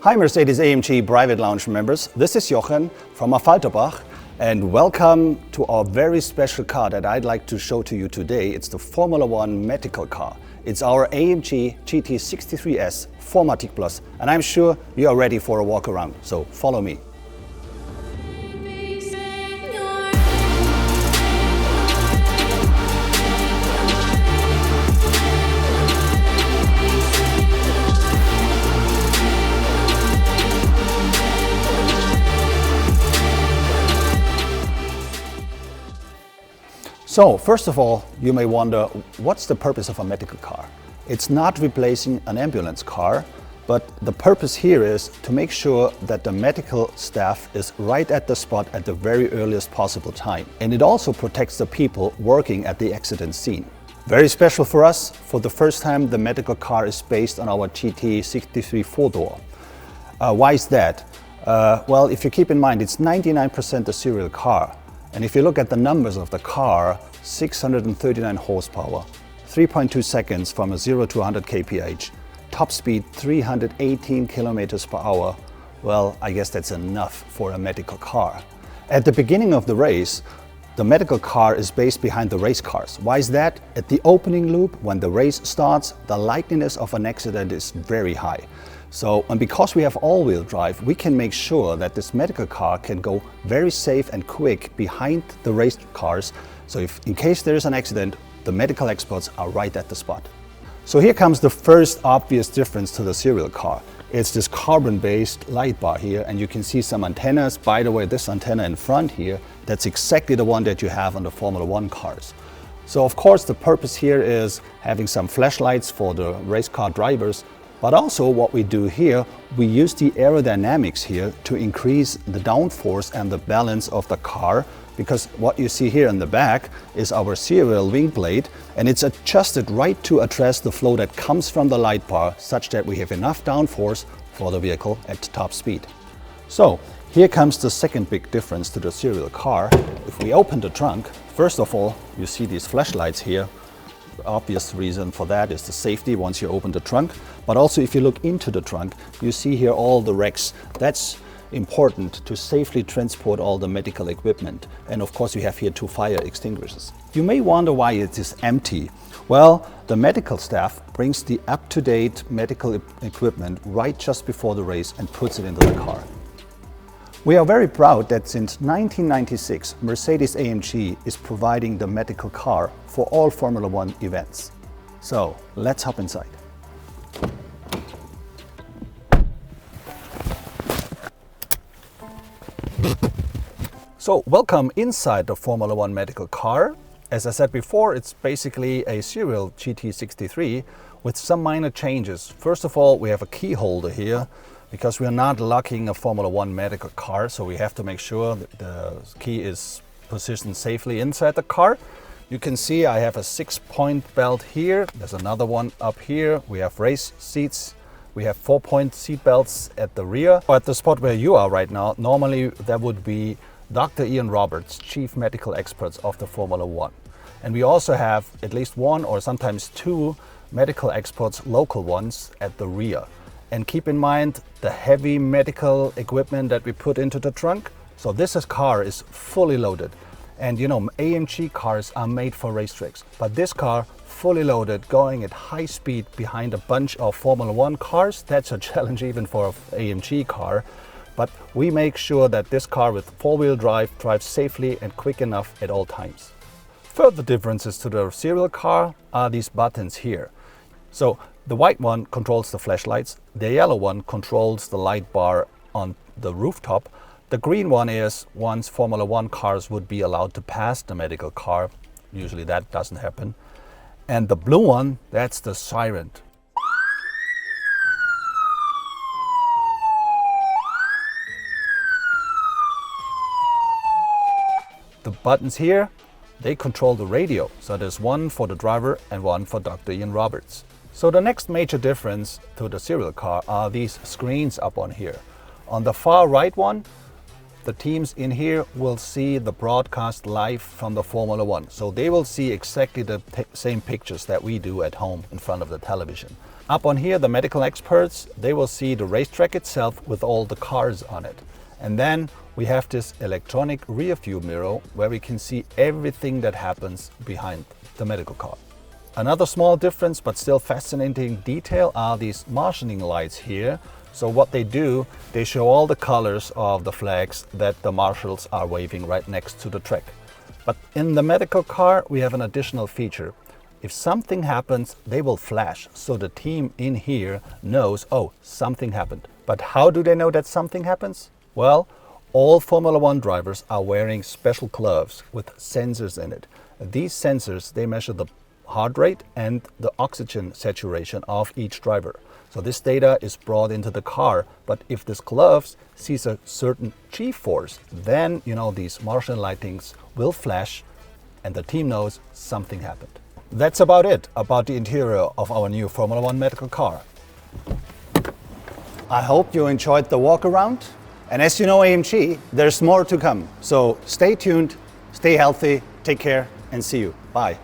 Hi Mercedes-AMG Private Lounge members, this is Jochen from Affalterbach and welcome to our very special car that I'd like to show to you today. It's the Formula One medical car. It's our AMG GT63S 4MATIC Plus and I'm sure you are ready for a walk around, so follow me. So, first of all, you may wonder, what's the purpose of a medical car? It's not replacing an ambulance car, but the purpose here is to make sure that the medical staff is right at the spot at the very earliest possible time. And it also protects the people working at the accident scene. Very special for us, for the first time the medical car is based on our GT63 4-door. Why is that? Well, if you keep in mind, it's 99% a serial car. And if you look at the numbers of the car, 639 horsepower, 3.2 seconds from a 0 to 100 kph, top speed 318 kilometers per hour, well, I guess that's enough for a medical car. At the beginning of the race, the medical car is based behind the race cars. Why is that? At the opening loop, when the race starts, the likeliness of an accident is very high. So, and because we have all-wheel drive, we can make sure that this medical car can go very safe and quick behind the race cars. So if in case there is an accident, the medical experts are right at the spot. So here comes the first obvious difference to the serial car. It's this carbon-based light bar here, and you can see some antennas. By the way, this antenna in front here, that's exactly the one that you have on the Formula One cars. So of course the purpose here is having some flashlights for the race car drivers. But also what we do here, we use the aerodynamics here to increase the downforce and the balance of the car, because what you see here in the back is our serial wing blade, and it's adjusted right to address the flow that comes from the light bar, such that we have enough downforce for the vehicle at top speed. So here comes the second big difference to the serial car. If we open the trunk, first of all, you see these flashlights here. Obvious reason for that is the safety once you open the trunk, but also if you look into the trunk, you see here all the racks. That's important to safely transport all the medical equipment. And of course we have here 2 fire extinguishers. You may wonder why it is empty. Well, the medical staff brings the up-to-date medical equipment right just before the race and puts it into the car. We are very proud that since 1996, Mercedes-AMG is providing the medical car for all Formula One events. So, let's hop inside. So, welcome inside the Formula One medical car. As I said before, it's basically a serial GT63 with some minor changes. First of all, we have a key holder here, because we are not locking a Formula One medical car, so we have to make sure that the key is positioned safely inside the car. You can see I have a 6-point belt here. There's another one up here. We have race seats. We have 4-point seat belts at the rear. At the spot where you are right now, normally that would be Dr. Ian Roberts, Chief Medical Experts of the Formula One. And we also have at least 1 or sometimes 2 medical experts, local ones, at the rear. And keep in mind the heavy medical equipment that we put into the trunk. So this car is fully loaded. And you know, AMG cars are made for racetracks. But this car, fully loaded, going at high speed behind a bunch of Formula One cars, that's a challenge even for an AMG car. But we make sure that this car with 4-wheel drive drives safely and quick enough at all times. Further differences to the serial car are these buttons here. So the white one controls the flashlights, the yellow one controls the light bar on the rooftop, the green one is once Formula One cars would be allowed to pass the medical car, usually that doesn't happen, and the blue one, that's the siren. The buttons here, they control the radio, so there's one for the driver and one for Dr. Ian Roberts. So the next major difference to the serial car are these screens up on here. On the far right one, the teams in here will see the broadcast live from the Formula One. So they will see exactly the same pictures that we do at home in front of the television. Up on here, the medical experts, they will see the racetrack itself with all the cars on it. And then we have this electronic rear view mirror where we can see everything that happens behind the medical car. Another small difference but still fascinating detail are these marshalling lights here. So what they do, they show all the colors of the flags that the marshals are waving right next to the track. But in the medical car, we have an additional feature. If something happens, they will flash, so the team in here knows, oh, something happened. But how do they know that something happens? Well, all Formula One drivers are wearing special gloves with sensors in it. These sensors, they measure the heart rate and the oxygen saturation of each driver. So this data is brought into the car, but if this glove sees a certain G-force, then these marshal lightings will flash and the team knows something happened. That's about it about the interior of our new Formula One medical car. I hope you enjoyed the walk around. And as you know, AMG, there's more to come. So stay tuned, stay healthy, take care, and see you. Bye.